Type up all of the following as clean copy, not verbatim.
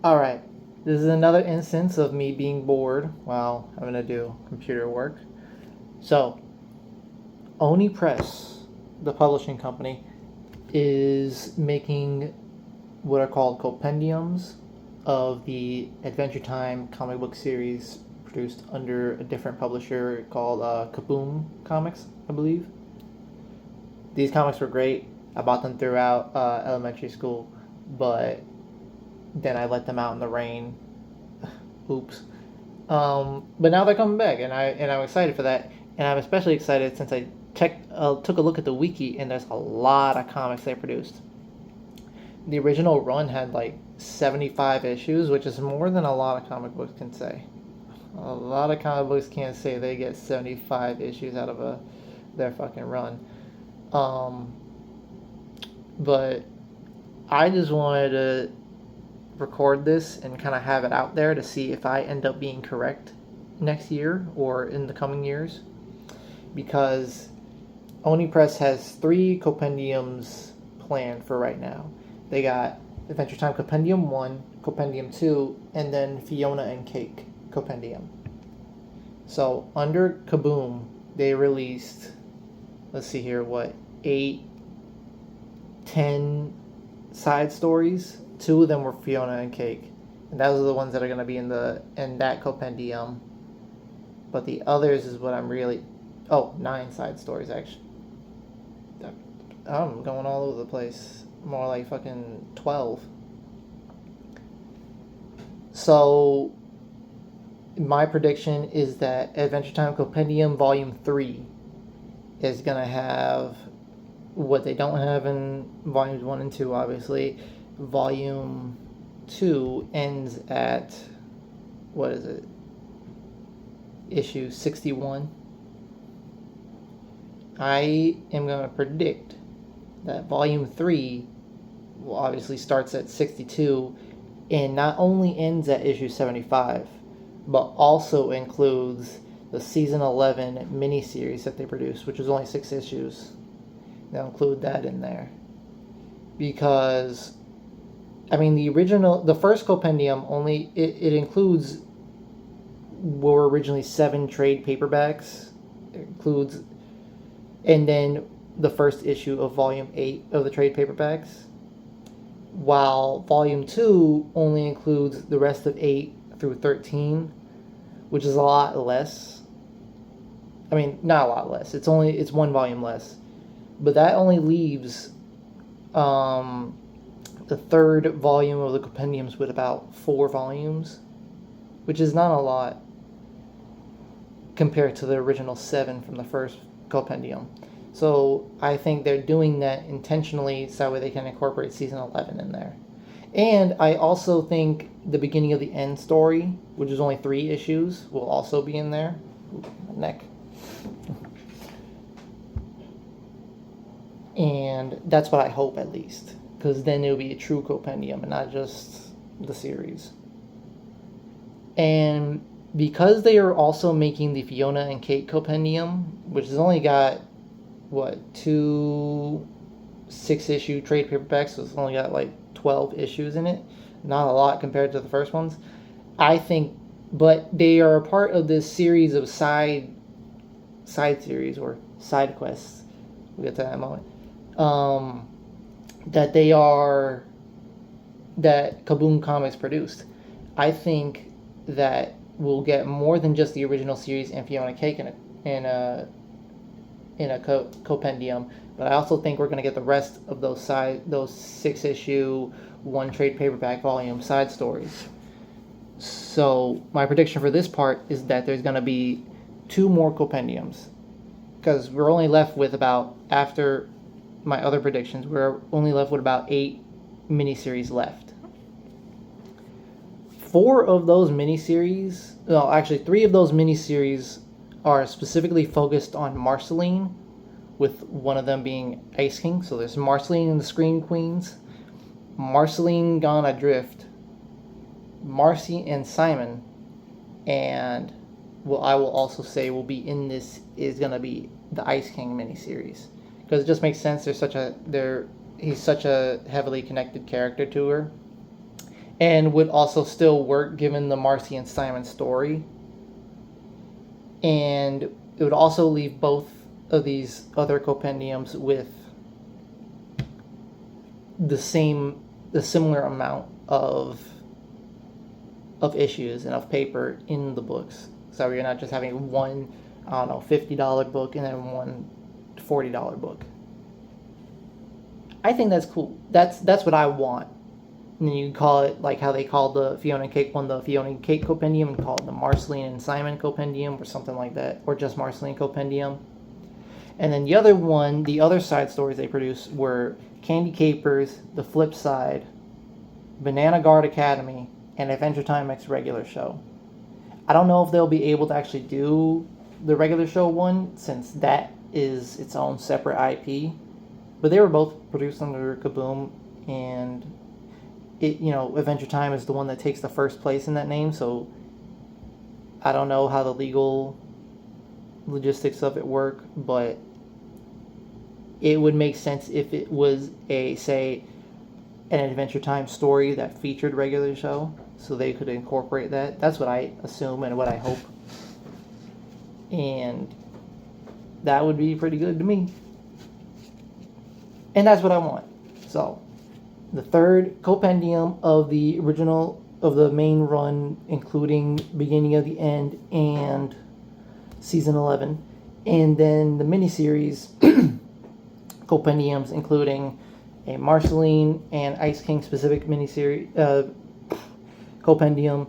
Alright, this is another instance of me being bored while having to do computer work. So, Oni Press, the publishing company, is making what are called compendiums of the Adventure Time comic book series produced under a different publisher called Kaboom Comics, I believe. These comics were great. I bought them throughout elementary school, but then I let them out in the rain. Oops. But now they're coming back, and I'm excited for that. And I'm especially excited since I took a look at the wiki, and there's a lot of comics they produced. The original run had like 75 issues, which is more than a lot of comic books can say. A lot of comic books can't say they get 75 issues out of their fucking run. But I just wanted to record this and kind of have it out there to see if I end up being correct next year or in the coming years, because Oni Press has 3 compendiums planned for right now. They got Adventure Time Compendium 1, Compendium 2, and then Fiona and Cake Compendium. So under Kaboom, they released, let's see here, 8, 10 side stories. 2 of them were Fiona and Cake, and those are the ones that are going to be in that compendium. But the others is what I'm really 9 side stories actually. I'm going all over the place. More like fucking 12. So my prediction is that Adventure Time Compendium Volume 3 is going to have what they don't have in Volumes 1 and 2, obviously. Volume 2 ends at, what is it? Issue 61. I am going to predict that Volume 3 will obviously starts at 62 and not only ends at issue 75, but also includes the Season 11 miniseries that they produced, which was only 6 issues. They'll include that in there. Because, I mean, the first compendium it includes were originally 7 trade paperbacks. It includes, and then the first issue of Volume 8 of the trade paperbacks, while Volume 2 only includes the rest of 8 through 13, which is a lot less. I mean, not a lot less. It's 1 volume less. But that only leaves the third volume of the compendiums with about 4 volumes, which is not a lot compared to the original 7 from the first compendium. So I think they're doing that intentionally so that way they can incorporate Season 11 in there. And I also think the beginning of the end story, which is only 3 issues, will also be in there. Ooh, my neck. And that's what I hope, at least, because then it'll be a true compendium and not just the series. And because they are also making the Fiona and Cake compendium, which has only got 2 6-issue trade paperbacks, so it's only got like 12 issues in it, not a lot compared to the first ones, I think. But they are a part of this series of side series or side quests, we'll get to that in a moment, that Kaboom Comics produced. I think that we'll get more than just the original series and Fiona Cake in a compendium, but I also think we're going to get the rest of those 6-issue 1 trade paperback volume side stories. So my prediction for this part is that there's going to be 2 more compendiums, because we're only left with about, after my other predictions, we're only left with about 8 miniseries left. 4 of those miniseries, actually 3 of those miniseries are specifically focused on Marceline, with one of them being Ice King. So there's Marceline and the Scream Queens, Marceline Gone Adrift, Marcy and Simon, and what I will also say will be in this is going to be the Ice King miniseries, because it just makes sense. He's such a heavily connected character to her, and would also still work given the Marcy and Simon story. And it would also leave both of these other compendiums with the similar amount of issues and of paper in the books. So you're not just having one, I don't know, $50 book and then one $40 book. I think that's cool. That's what I want. And then you can call it like how they called the Fiona and Cake one, the Fiona and Cake compendium, and call it the Marceline and Simon compendium or something like that, or just Marceline compendium. And then the other one, the other side stories they produced were Candy Capers, The Flip Side, Banana Guard Academy, and Adventure Time X regular show. I don't know if they'll be able to actually do the regular show one, since that is its own separate IP. But they were both produced under Kaboom, and it, Adventure Time is the one that takes the first place in that name, so I don't know how the legal logistics of it work, but it would make sense if it was an Adventure Time story that featured regular show, so they could incorporate that. That's what I assume and what I hope. And that would be pretty good to me. And that's what I want. So, the third compendium of the main run, including beginning of the end and season 11. And then the miniseries compendiums, including a Marceline and Ice King specific miniseries compendium,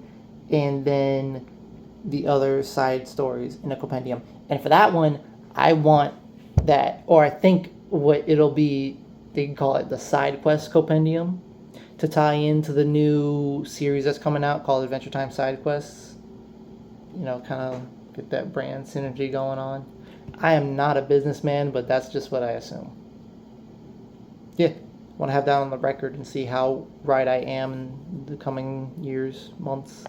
and then the other side stories in a compendium. And for that one, I want that, or I think what it'll be, they can call it the Side Quest compendium, to tie into the new series that's coming out called Adventure Time Side Quests. Kind of get that brand synergy going on. I am not a businessman, but that's just what I assume. Yeah, want to have that on the record and see how right I am in the coming years, months.